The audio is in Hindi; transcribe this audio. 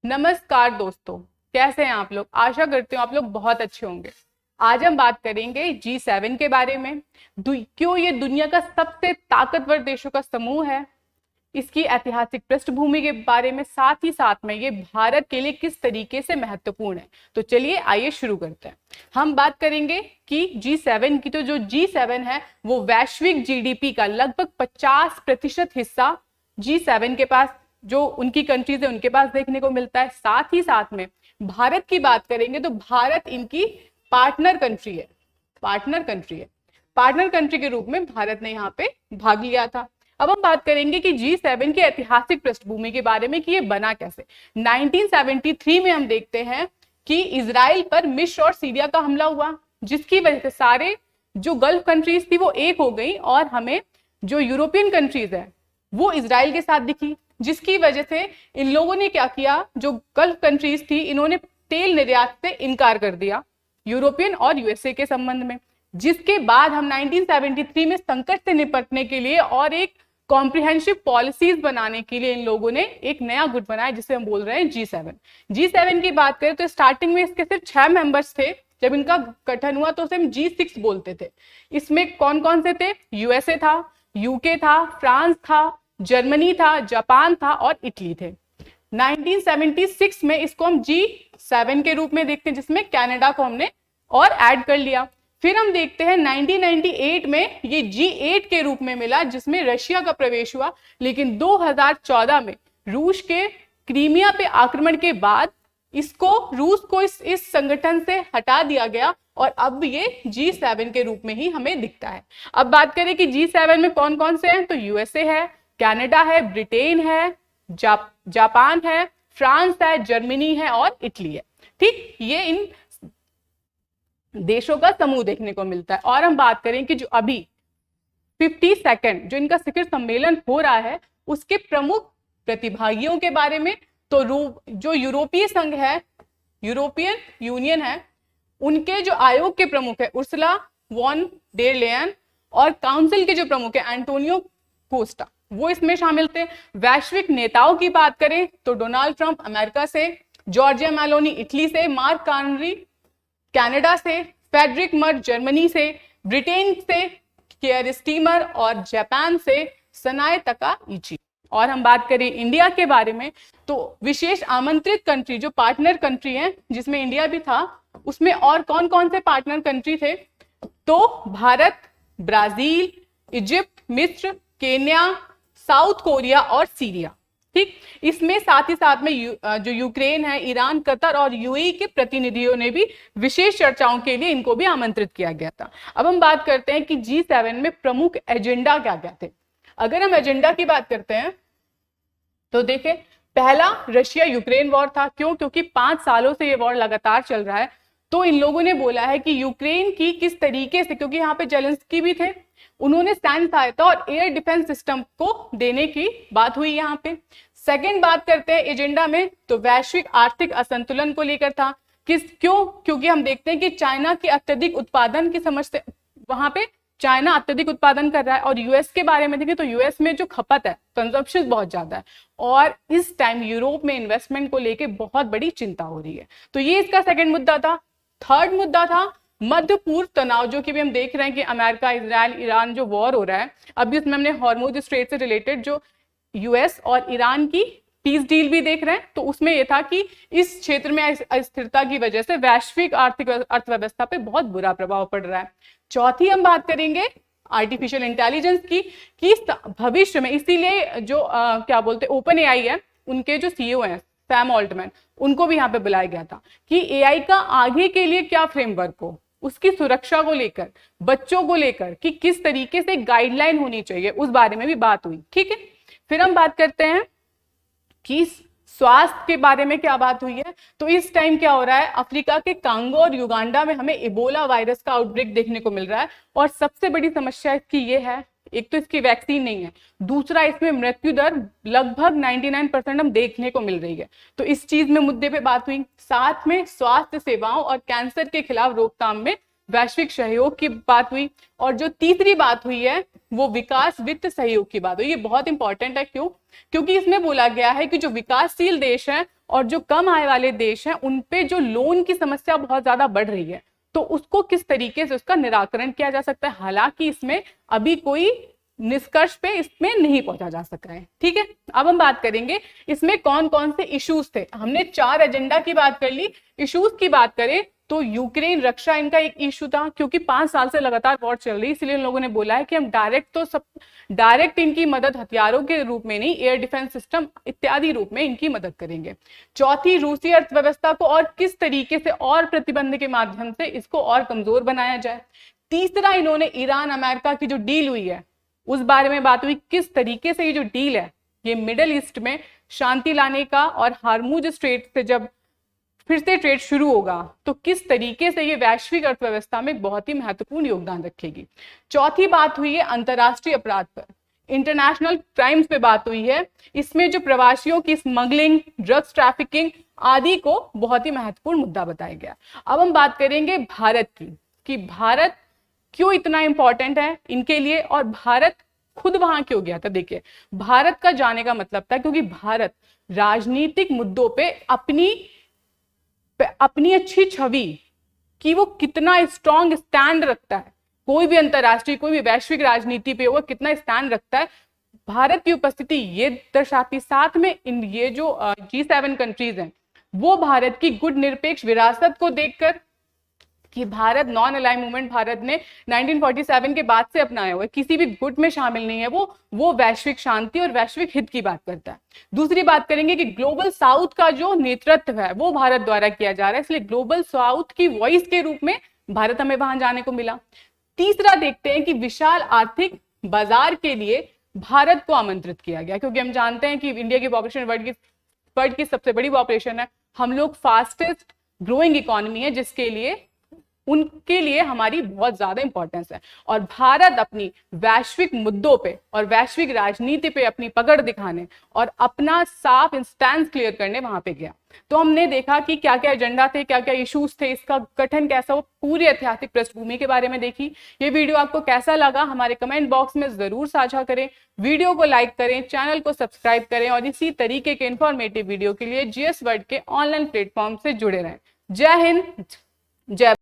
नमस्कार दोस्तों, कैसे हैं आप लोग। आशा करती हूँ आप लोग बहुत अच्छे होंगे। आज हम बात करेंगे G7 के बारे में। क्यों ये दुनिया का सबसे ताकतवर देशों का समूह है, इसकी ऐतिहासिक पृष्ठभूमि के बारे में, साथ ही साथ में ये भारत के लिए किस तरीके से महत्वपूर्ण है। तो चलिए आइए शुरू करते हैं। हम बात करेंगे कि G7 की, तो जो G7 है वो वैश्विक जीडीपी का लगभग 50% हिस्सा G7 के पास, जो उनकी कंट्रीज है उनके पास देखने को मिलता है। साथ ही साथ में भारत की बात करेंगे तो भारत इनकी पार्टनर कंट्री है। पार्टनर कंट्री के रूप में भारत ने यहाँ पे भाग लिया था। अब हम बात करेंगे कि G7 की ऐतिहासिक पृष्ठभूमि के बारे में कि ये बना कैसे। 1973 में हम देखते हैं कि इजराइल पर मिस्र और सीरिया का हमला हुआ, जिसकी वजह से सारे जो गल्फ कंट्रीज थी वो एक हो गई और हमें जो यूरोपियन कंट्रीज है वो इजराइल के साथ दिखी, जिसकी वजह से इन लोगों ने क्या किया, जो गल्फ कंट्रीज थी इन्होंने तेल निर्यात से इनकार कर दिया यूरोपियन और यूएसए के संबंध में। जिसके बाद हम 1973 में संकट से निपटने के लिए और एक कॉम्प्रिहेंसिव पॉलिसीज बनाने के लिए इन लोगों ने एक नया गुट बनाया जिसे हम बोल रहे हैं G7। G7 की बात करें तो स्टार्टिंग में इसके सिर्फ 6 मेंबर्स थे। जब इनका गठन हुआ तो उसे हम G6 बोलते थे। इसमें कौन कौन से थे? यूएसए था, यूके था, फ्रांस था, जर्मनी था, जापान था और इटली थे। 1976 में इसको हम G7 के रूप में देखते हैं, जिसमें कनाडा को हमने और ऐड कर लिया। फिर हम देखते हैं 1998 में ये G8 के रूप में मिला, जिसमें रशिया का प्रवेश हुआ। लेकिन 2014 में रूस के क्रीमिया पे आक्रमण के बाद रूस को इस संगठन से हटा दिया गया और अब ये G7 के रूप में ही हमें दिखता है। अब बात करें कि G7 में कौन कौन से हैं, तो यूएसए है, कनाडा है, ब्रिटेन है, जापान है, फ्रांस है, जर्मनी है और इटली है। ठीक, ये इन देशों का समूह देखने को मिलता है। और हम बात करें कि जो अभी 52nd जो इनका शिखर सम्मेलन हो रहा है उसके प्रमुख प्रतिभागियों के बारे में, तो जो यूरोपीय संघ है, यूरोपियन यूनियन है, उनके जो आयोग के प्रमुख है उर्सुला वॉन डेर लेयन, और काउंसिल के जो प्रमुख है एंटोनियो कोस्टा, वो इसमें शामिल थे। वैश्विक नेताओं की बात करें तो डोनाल्ड ट्रंप अमेरिका से, जॉर्जिया मेलोनी इटली से, मार्क कार्नी कनाडा से, फेडरिक मर्ज जर्मनी से, ब्रिटेन से केयर स्टीमर और जापान से सनाए तकाइची। और हम बात करें इंडिया के बारे में तो विशेष आमंत्रित कंट्री जो पार्टनर कंट्री है, जिसमें इंडिया भी था, उसमें और कौन कौन से पार्टनर कंट्री थे, तो भारत, ब्राजील, इजिप्ट, मिस्र, केन्या, साउथ कोरिया और सीरिया। ठीक, इसमें साथ ही साथ में जो यूक्रेन है, ईरान, कतर और यूएई के प्रतिनिधियों ने भी विशेष चर्चाओं के लिए इनको भी आमंत्रित किया गया था। अब हम बात करते हैं कि G7 में प्रमुख एजेंडा क्या क्या थे। अगर हम एजेंडा की बात करते हैं तो देखें, पहला रशिया यूक्रेन वॉर था। क्यों? क्योंकि 5 सालों से ये वॉर लगातार चल रहा है। तो इन लोगों ने बोला है कि यूक्रेन की किस तरीके से, क्योंकि यहाँ पे जेलेंस्की भी थे, उन्होंने सैन्य सहायता और एयर डिफेंस सिस्टम को देने की बात हुई यहाँ पे। सेकंड बात करते हैं एजेंडा में, तो वैश्विक आर्थिक असंतुलन को लेकर था। क्यों? क्योंकि हम देखते हैं कि चाइना की अत्यधिक उत्पादन की समस्या, वहां पे चाइना अत्यधिक उत्पादन कर रहा है। और यूएस के बारे में देखें तो यूएस में जो खपत है, कंजप्शन बहुत ज्यादा है और इस टाइम यूरोप में इन्वेस्टमेंट को लेकर बहुत बड़ी चिंता हो रही है। तो ये इसका सेकंड मुद्दा था। थर्ड मुद्दा था मध्य पूर्व तनाव, जो कि भी हम देख रहे हैं कि अमेरिका, इजराइल, ईरान जो वॉर हो रहा है। अभी उसमें हमने हॉर्मुज स्ट्रेट से रिलेटेड जो यूएस और ईरान की पीस डील भी देख रहे हैं। तो उसमें यह था कि इस क्षेत्र में अस्थिरता की वजह से वैश्विक आर्थिक अर्थव्यवस्था पे बहुत बुरा प्रभाव पड़ रहा है। चौथी हम बात करेंगे आर्टिफिशियल इंटेलिजेंस की, कि भविष्य में, इसीलिए जो क्या बोलते हैं ओपन एआई है, उनके जो सीईओ हैं सैम ऑल्टमैन, उनको भी यहाँ पे बुलाया गया था कि एआई का आगे के लिए क्या फ्रेमवर्क हो, उसकी सुरक्षा को लेकर, बच्चों को लेकर कि किस तरीके से गाइडलाइन होनी चाहिए, उस बारे में भी बात हुई। ठीक है, फिर हम बात करते हैं कि स्वास्थ्य के बारे में क्या बात हुई है। तो इस टाइम क्या हो रहा है, अफ्रीका के कांगो और युगांडा में हमें इबोला वायरस का आउटब्रेक देखने को मिल रहा है। और सबसे बड़ी समस्या इसकी ये है, एक तो इसकी वैक्सीन नहीं है, दूसरा इसमें मृत्यु दर लगभग 99% हम देखने को मिल रही है। तो इस चीज में मुद्दे पे बात हुई। साथ में स्वास्थ्य सेवाओं और कैंसर के खिलाफ रोकथाम में वैश्विक सहयोग की बात हुई, और जो तीसरी बात हुई है वो विकास वित्त सहयोग की बात हुई। ये बहुत इंपॉर्टेंट है, क्यों? क्योंकि इसमें बोला गया है कि जो विकासशील देश हैं और जो कम आय वाले देश हैं उन पे जो लोन की समस्या बहुत ज्यादा बढ़ रही है, तो उसको किस तरीके से उसका निराकरण किया जा सकता है। हालांकि इसमें अभी कोई निष्कर्ष पे इसमें नहीं पहुंचा जा सका है। ठीक है, अब हम बात करेंगे इसमें कौन कौन से इश्यूज थे। हमने 4 एजेंडा की बात कर ली। इश्यूज की बात करें तो यूक्रेन रक्षा इनका एक इश्यू था, क्योंकि 5 साल से लगातार वॉर चल रही, इसलिए इन लोगों ने बोला है कि हम डायरेक्ट इनकी मदद हथियारों के रूप में नहीं, एयर डिफेंस सिस्टम इत्यादि रूप में इनकी मदद करेंगे। चौथी, रूसी अर्थव्यवस्था को और किस तरीके से और प्रतिबंध के माध्यम से इसको और कमजोर बनाया जाए। तीसरा, इन्होंने ईरान अमेरिका की जो डील हुई है उस बारे में बात हुई, किस तरीके से ये जो डील है ये मिडिल ईस्ट में शांति लाने का, और हार्मुज स्ट्रेट से जब फिर से ट्रेड शुरू होगा तो किस तरीके से ये वैश्विक अर्थव्यवस्था में बहुत ही महत्वपूर्ण योगदान रखेगी। चौथी बात हुई है अंतरराष्ट्रीय अपराध पर, इंटरनेशनल क्राइम्स पे बात हुई है। इसमें जो प्रवासियों की स्मगलिंग, ड्रग्स ट्रैफिकिंग आदि को बहुत ही महत्वपूर्ण मुद्दा बताया गया। अब हम बात करेंगे भारत की, कि भारत क्यों इतना इंपॉर्टेंट है इनके लिए, और भारत खुद वहां क्यों गया था। देखिए, भारत का जाने का मतलब था क्योंकि भारत राजनीतिक मुद्दों पे अपनी अच्छी छवि कि वो कितना स्ट्रॉन्ग स्टैंड रखता है, कोई भी अंतरराष्ट्रीय कोई भी वैश्विक राजनीति पे वो कितना स्टैंड रखता है, भारत की उपस्थिति ये दर्शाती। साथ में इन ये जो G7 कंट्रीज हैं वो भारत की गुट निरपेक्ष विरासत को देखकर, कि Bharat non align movement Bharat ने 1947 के बाद से अपनाया हुआ है, किसी भी गुट में शामिल नहीं है, वो वैश्विक शांति और वैश्विक हित की बात करता है। दूसरी बात करेंगे कि ग्लोबल साउथ का जो नेतृत्व है वो भारत द्वारा किया जा रहा है, इसलिए ग्लोबल साउथ की वॉइस के रूप में भारत हमें वहां जाने को मिला। तीसरा देखते हैं कि विशाल आर्थिक बाजार के लिए भारत को आमंत्रित किया गया, क्योंकि हम जानते हैं कि इंडिया की पॉपुलेशन वर्ल्ड की सबसे बड़ी पॉपुलेशन है, हम लोग फास्टेस्ट ग्रोइंग इकोनॉमी है, जिसके लिए उनके लिए हमारी बहुत ज्यादा इंपॉर्टेंस है। और भारत अपनी वैश्विक मुद्दों पे और वैश्विक राजनीति पे अपनी पकड़ दिखाने और अपना साफ स्टैंड क्लियर करने वहां पे गया। तो हमने देखा कि क्या क्या एजेंडा थे, क्या क्या इश्यूज थे, इसका गठन कैसा हो, पूरी ऐतिहासिक पृष्ठभूमि के बारे में देखी। ये वीडियो आपको कैसा लगा हमारे कमेंट बॉक्स में जरूर साझा करें, वीडियो को लाइक करें, चैनल को सब्सक्राइब करें, और इसी तरीके के इंफॉर्मेटिव वीडियो के लिए GS वर्ल्ड के ऑनलाइन प्लेटफॉर्म से जुड़े रहें। जय हिंद, जय